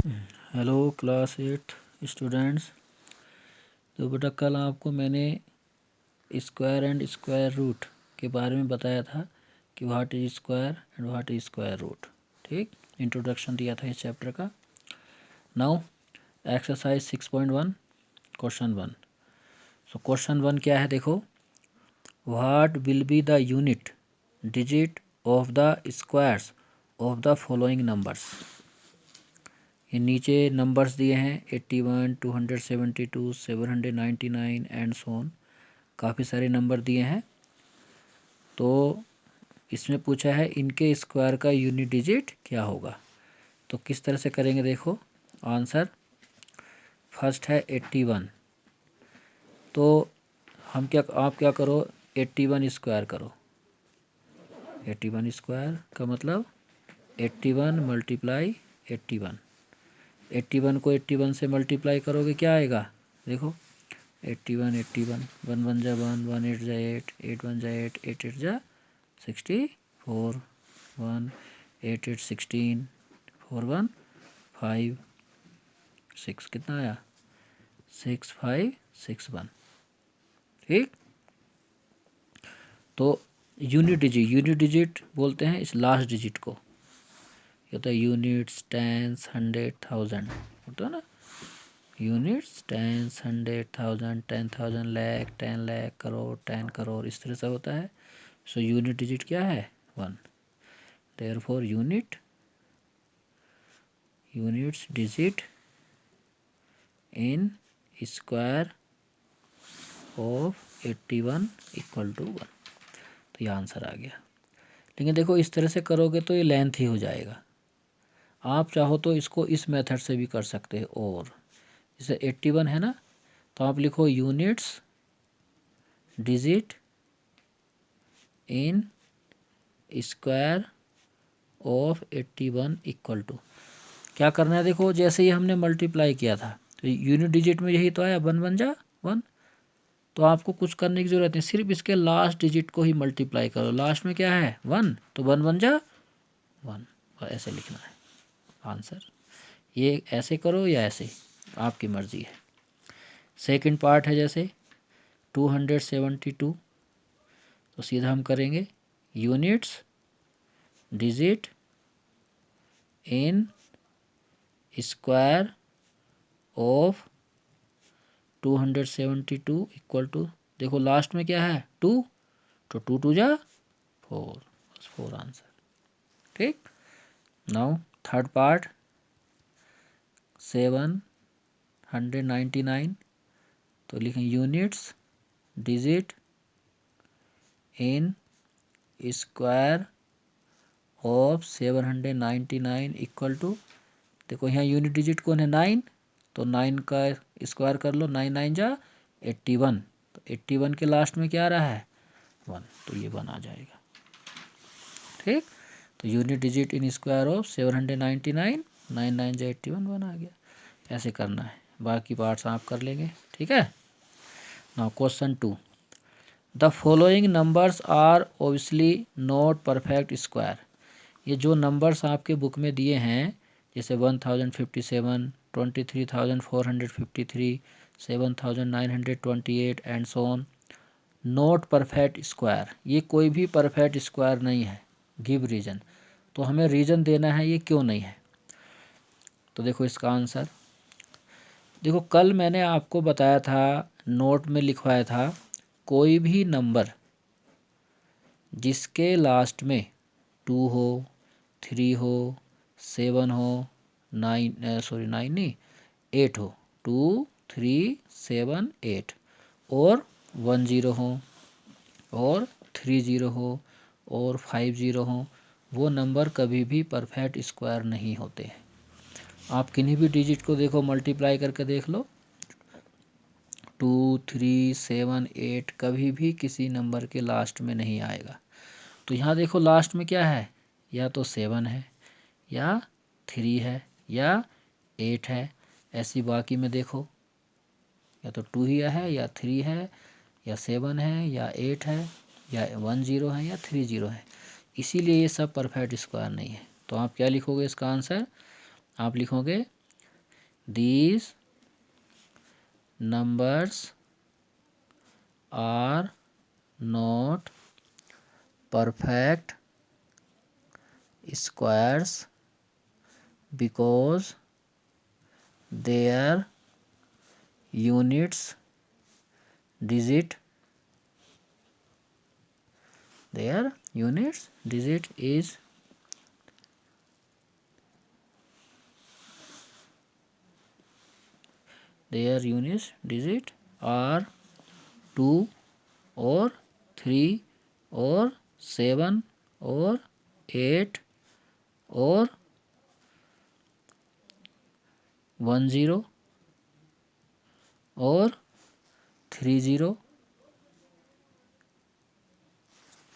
Hello class 8 students. तो बेटा कल आपको मैंने स्क्वायर एंड स्क्वायर रूट के बारे में बताया था कि what is square and what is square root. ठीक, इंट्रोडक्शन दिया था इस चैप्टर का। Now exercise 6.1 question 1। So question 1 क्या है, देखो, what will be the unit digit of the squares of the following numbers. ये नीचे नंबर्स दिए हैं 81, 272, 799 एंड सो ऑन। काफ़ी सारे नंबर दिए हैं। तो इसमें पूछा है इनके स्क्वायर का यूनिट डिजिट क्या होगा। तो किस तरह से करेंगे, देखो आंसर। फर्स्ट है 81। तो आप क्या करो, 81 स्क्वायर करो। 81 स्क्वायर का मतलब 81 मल्टीप्लाई 81। 81 को 81 से मल्टीप्लाई करोगे क्या आएगा, देखो 81 81, 1 1 जा 1, 1 8 जा 8, 8 1 जा 8, 8 8 जा 64, 1 8 8 16, 4 1 5 6, कितना आया 6 5 6 1। ठीक, तो यूनिट डिजिट बोलते हैं इस लास्ट डिजिट को। ये होता है यूनिट्स, टेंस, 100, 1000 होता है ना। यूनिट्स, टेंस, 100, 1000, 10,000, लाख, 10 लाख, करोड़, 10 करोड़, इस तरह से होता है। सो यूनिट डिजिट क्या है 1। Therefore units digit in square of 81 equal to 1। तो ये आंसर आ गया। लेकिन देखो इस तरह से करोगे तो ये लेंथ ही हो जाएगा। आप चाहो तो इसको इस मेथड से भी कर सकते हो। और जैसे 81 है ना, तो आप लिखो units digit in square of 81 equal to, क्या करना है, देखो जैसे ही हमने मल्टीप्लाई किया था तो यूनिट डिजिट में यही तो आया 1 1 जा 1। तो आपको कुछ करने की ज़रूरत नहीं, सिर्फ इसके लास्ट डिजिट को ही मल्टीप्लाई करो। लास्ट में क्या है 1, तो 1 1 जा 1, और ऐसे लिखना है आंसर। ये ऐसे करो या ऐसे, आपकी मर्ज़ी है। सेकंड पार्ट है जैसे 272, तो सीधा हम करेंगे units digit in square of 272 equal to, देखो लास्ट में क्या है 2, तो 2 2 जा 4, बस 4 आंसर। ठीक, नाउ थर्ड पार्ट 799, तो लिखें units digit in square of 799 equal to, देखो यहाँ यूनिट डिजिट कौन है 9, तो 9 का स्क्वायर कर लो, 9 9 जा 81, तो 81 के लास्ट में क्या आ रहा है 1, तो ये 1 आ जाएगा। ठीक, तो unit digit in square of 799, 9 9 जा 81, 1 आ गया। ऐसे करना है, बाकी पार्ट्स आप कर लेंगे। ठीक है। Now question 2, the following numbers are obviously not perfect square. ये जो नंबर्स आपके बुक में दिए हैं, जैसे 1057, 23,453, 7,928 and so on, not perfect square, ये कोई भी परफेक्ट स्क्वायर नहीं है। गिव रीजन, तो हमें रीजन देना है ये क्यों नहीं है। तो देखो इसका आंसर, देखो कल मैंने आपको बताया था, नोट में लिखवाया था, कोई भी नंबर जिसके लास्ट में 2 हो, 3 हो, 7 हो, 9 सॉरी 9 नहीं 8 हो, 2 3 7 8, और 1 0 हो, और 3 0 हो, और 5 0 हो, वो नंबर कभी भी परफेक्ट स्क्वायर नहीं होते हैं। आप किन्हीं भी डिजिट को देखो, मल्टीप्लाई करके देख लो, 2 3 7 8 कभी भी किसी नंबर के लास्ट में नहीं आएगा। तो यहाँ देखो लास्ट में क्या है, या तो 7 है, या 3 है, या 8 है। ऐसी बाकी में देखो, या तो 2 ही है, या 3 है, या 7 है, या 8 है, या 1 0 है, या 3 0 है। इसीलिए ये सब परफेक्ट स्क्वायर नहीं है। तो आप क्या लिखोगे इसका आंसर, आप लिखोगे these numbers are not perfect squares because their units digit is are 2 or 3 or 7 or 8 or 10 और 30।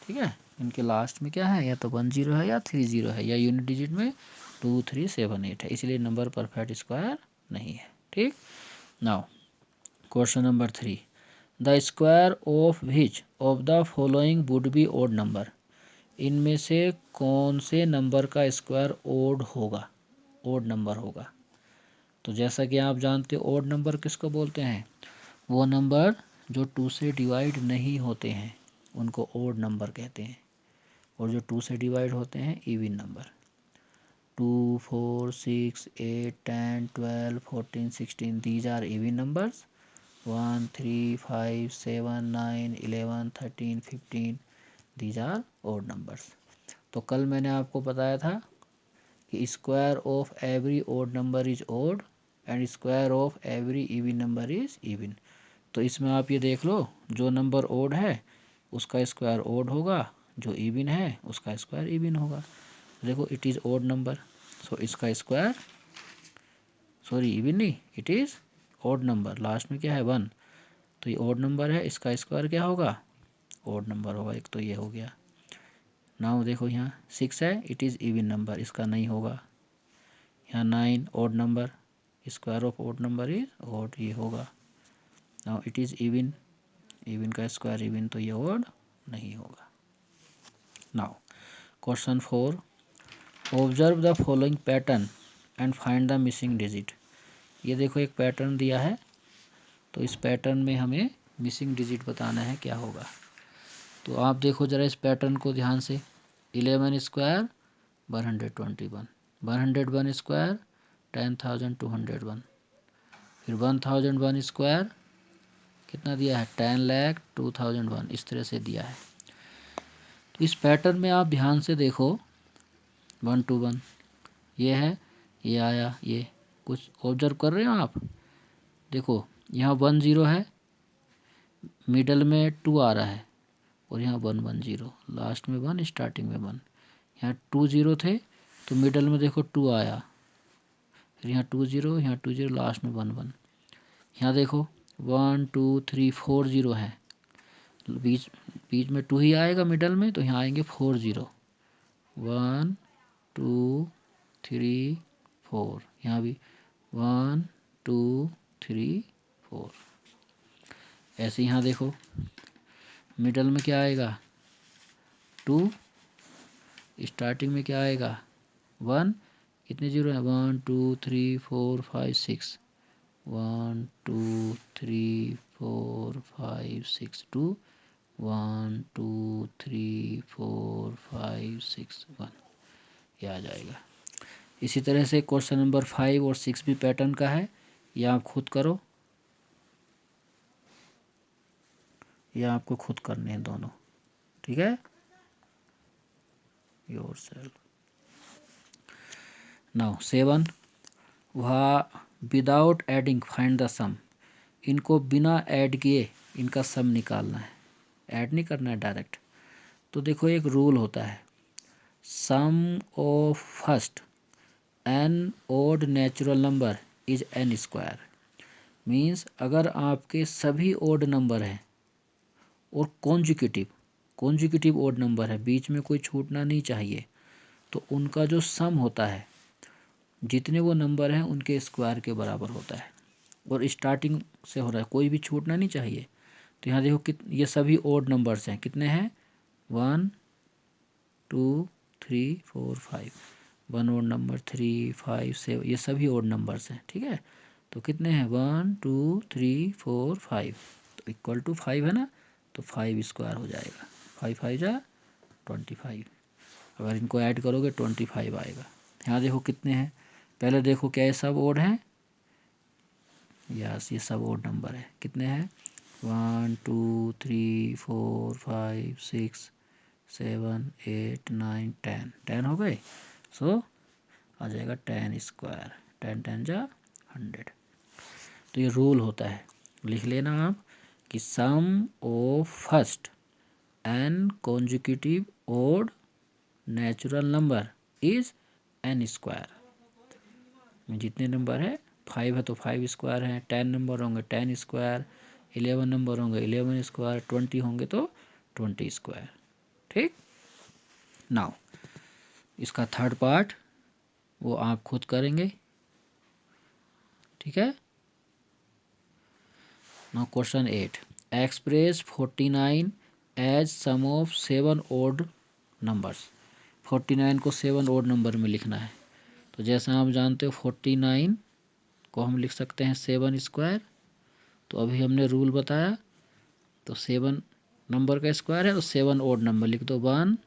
ठीक है, इनके लास्ट में क्या है, या तो 10 है या 30 है, या यूनिट डिजिट में 2 3 7 8 है, इसलिए नंबर परफेक्ट स्क्वायर नहीं है। ठीक, now question number 3, the square of which of the following would be odd number. इनमें से कौन से नंबर का स्क्वायर ओड नंबर होगा। तो जैसा कि आप जानते हो ओड नंबर किसको बोलते हैं, वो नंबर जो 2 से डिवाइड नहीं होते हैं उनको ओड नंबर कहते हैं, और जो 2 से डिवाइड होते हैं even number. 2 4 6 8 10 12 14 16 these are even numbers. 1 3 5 7 9 11 13 15 these are odd numbers. तो कल मैंने आपको बताया था कि square of every odd number is odd and square of every even number is even. तो इसमें आप ये देख लो, जो नंबर ओड है उसका स्क्वायर ओड होगा, जो इवन है उसका स्क्वायर इवन होगा। देखो it is odd number, so इसका स्क्वायर इवन नहीं, it is odd number, last में क्या है 1, तो ये ओड नंबर है, इसका स्क्वायर क्या होगा, ओड नंबर होगा। एक तो ये हो गया। नाउ देखो यहाँ 6 है, इट इज़ इवन नंबर, इसका नहीं होगा। यहाँ 9 odd number, square of odd number is odd, ये होगा। नाउ इट इज़ इवन का स्क्वायर इवन, तो ये ओड नहीं होगा। Now question 4, observe the following pattern and find the missing digit. ये देखो एक पैटर्न दिया है, तो इस पैटर्न में हमें मिसिंग डिजिट बताना है क्या होगा। तो आप देखो ज़रा इस पैटर्न को ध्यान से। 11 स्क्वायर 121, 101 स्क्वायर 10,201, फिर 1001 स्क्वायर कितना दिया है 10,02,001, इस तरह से दिया है। तो इस पैटर्न में आप ध्यान से देखो 1 to 1 ये है, ये आया, ये कुछ ऑब्जर्व कर रहे हो आप। देखो यहाँ 1 0 है, मिडल में 2 आ रहा है, और यहाँ 1 1 0, लास्ट में 1 स्टार्टिंग में 1। यहाँ 2 0 थे तो मिडल में देखो 2 आया, फिर यहाँ 2 0, यहाँ 2 0, लास्ट में 1 1। यहाँ देखो 1 2 3 4 0 है, बीच में 2 ही आएगा मिडल में, तो यहाँ आएंगे 4 0, 1 2 3 4, यहाँ भी 1 2 3 4। ऐसे यहाँ देखो मिडल में क्या आएगा 2, स्टार्टिंग में क्या आएगा 1, कितने 0 है 1 2 3 4 5 6, 1 2 3 4 5 6 2, 1 2 3 4 5 6 1, ये आ जाएगा। इसी तरह से क्वेश्चन नंबर 5 और 6 भी पैटर्न का है, या आप खुद करो या आपको खुद करने हैं दोनों। ठीक है, योरसेल्फ। नाउ 7, वहाँ विदाउट एडिंग फाइंड द सम। इनको बिना ऐड किए इनका सम निकालना है, ऐड नहीं करना है डायरेक्ट। तो देखो एक रूल होता है, sum of first N odd natural number is N square. Means अगर आपके सभी ओड नंबर हैं और कॉन्जिक्यूटिव ओड नंबर है, बीच में कोई छूटना नहीं चाहिए, तो उनका जो सम होता है जितने वो नंबर हैं उनके स्क्वायर के बराबर होता है, और स्टार्टिंग से हो रहा है, कोई भी छूटना नहीं चाहिए। तो यहाँ देखो ये सभी ओड नंबर्स हैं, कितने हैं 1 2 3 4 5, 1 ओड नंबर, 3, 5, 7, ये सभी ओड नंबर्स हैं, ठीक है। तो कितने हैं 1, 2, 3, 4, 5, तो इक्वल टू 5 है ना, तो 5 स्क्वायर हो जाएगा। 5 5 जा 25, अगर इनको ऐड करोगे 25 आएगा। यहाँ देखो कितने हैं, पहले देखो क्या ये सब ओड हैं, यस ये सब ओड नंबर है। कितने हैं 1, 2, 3, 4, 5, 6, 7, 8, 9, 10, 10 हो गए। सो आ जाएगा 10 स्क्वायर, 10 10 जा 100। तो ये रूल होता है, लिख लेना आप कि sum of first N consecutive odd natural number is N square. में जितने नंबर है 5 है तो 5 स्क्वायर है, 10 नंबर होंगे 10 स्क्वायर, 11 नंबर होंगे 11 स्क्वायर, 20 होंगे तो 20 स्क्वायर। ठीक, नाउ इसका थर्ड पार्ट वो आप खुद करेंगे, ठीक है। Now question 8, express 49 as sum of 7 odd numbers. 49 को 7 ओड नंबर में लिखना है। तो जैसा आप जानते हो 49 को हम लिख सकते हैं 7 स्क्वायर। तो अभी हमने रूल बताया, तो 7 नंबर का स्क्वायर है तो 7 ओड नंबर लिख दो। 1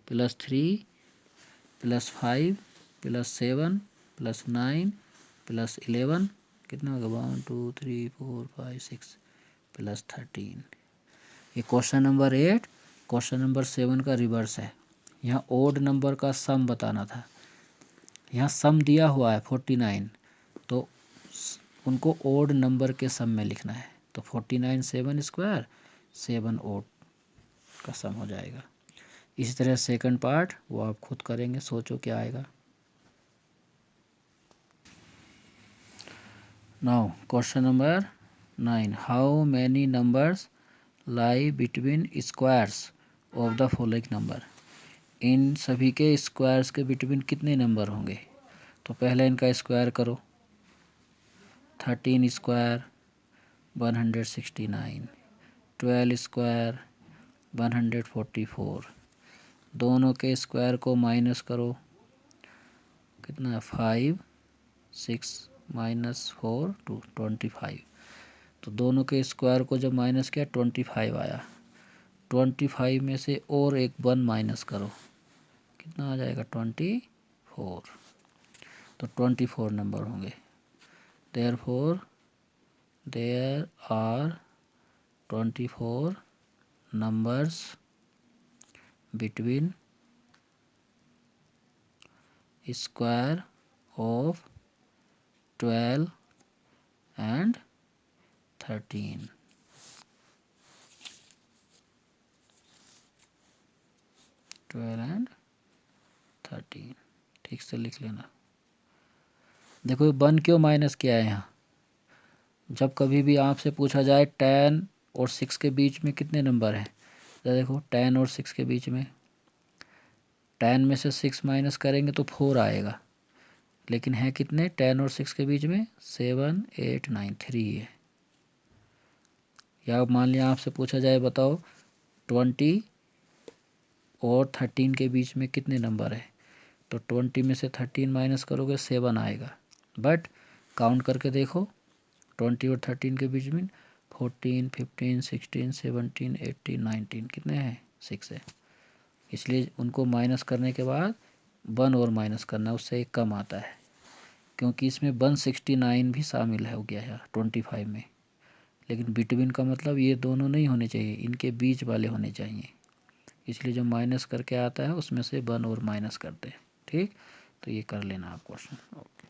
+ 3 + 5 + 7 + 9 + 11 कितना होगा 1 2 3 4 5 6 + 13। ये क्वेश्चन नंबर 8 क्वेश्चन नंबर 7 का रिवर्स है। यहाँ ओड नंबर का सम बताना था, यहाँ सम दिया हुआ है 49, तो उनको ओड नंबर के सम में लिखना है। तो 49 7 स्क्वायर 7 ओड का सम हो जाएगा। इसी तरह सेकंड पार्ट वो आप खुद करेंगे, सोचो क्या आएगा। Now question number 9, how many numbers lie between squares of the following number. इन सभी के स्क्वायर्स के बिटवीन कितने नंबर होंगे। तो पहले इनका स्क्वायर करो, 13 स्क्वायर 169, 12 स्क्वायर 144, दोनों के स्क्वायर को माइनस करो, कितना 5 6 -4 2 25। तो दोनों के स्क्वायर को जब माइनस किया 25 आया। 25 में से और एक 1 माइनस करो, कितना आ जाएगा 24। तो 24 नंबर होंगे। Therefore there are 24 numbers between square of 12 and 13। ठीक से लिख लेना। देखो 1 क्यों माइनस किया है यहाँ, जब कभी भी आपसे पूछा जाए 10 और 6 के बीच में कितने नंबर हैं, तो देखो 10 और 6 के बीच में 10 में से 6 माइनस करेंगे तो 4 आएगा, लेकिन है कितने 10 और 6 के बीच में 7 8 9 3 है। या मान लिया आपसे पूछा जाए बताओ 20 और 13 के बीच में कितने नंबर है, तो 20 में से 13 माइनस करोगे 7 आएगा। बट काउंट करके देखो 20 और 13 के बीच में 14 15 16 17 18 19 कितने हैं 6 है। इसलिए उनको माइनस करने के बाद 1 और माइनस करना, उससे एक कम आता है, क्योंकि इसमें 169 भी शामिल हो गया है 25 में। लेकिन बिटवीन का मतलब ये दोनों नहीं होने चाहिए, इनके बीच वाले होने चाहिए। इसलिए जो माइनस करके आता है उसमें से 1 और माइनस करते हैं। ठीक, तो ये कर लेना आप क्वेश्चन। ओके।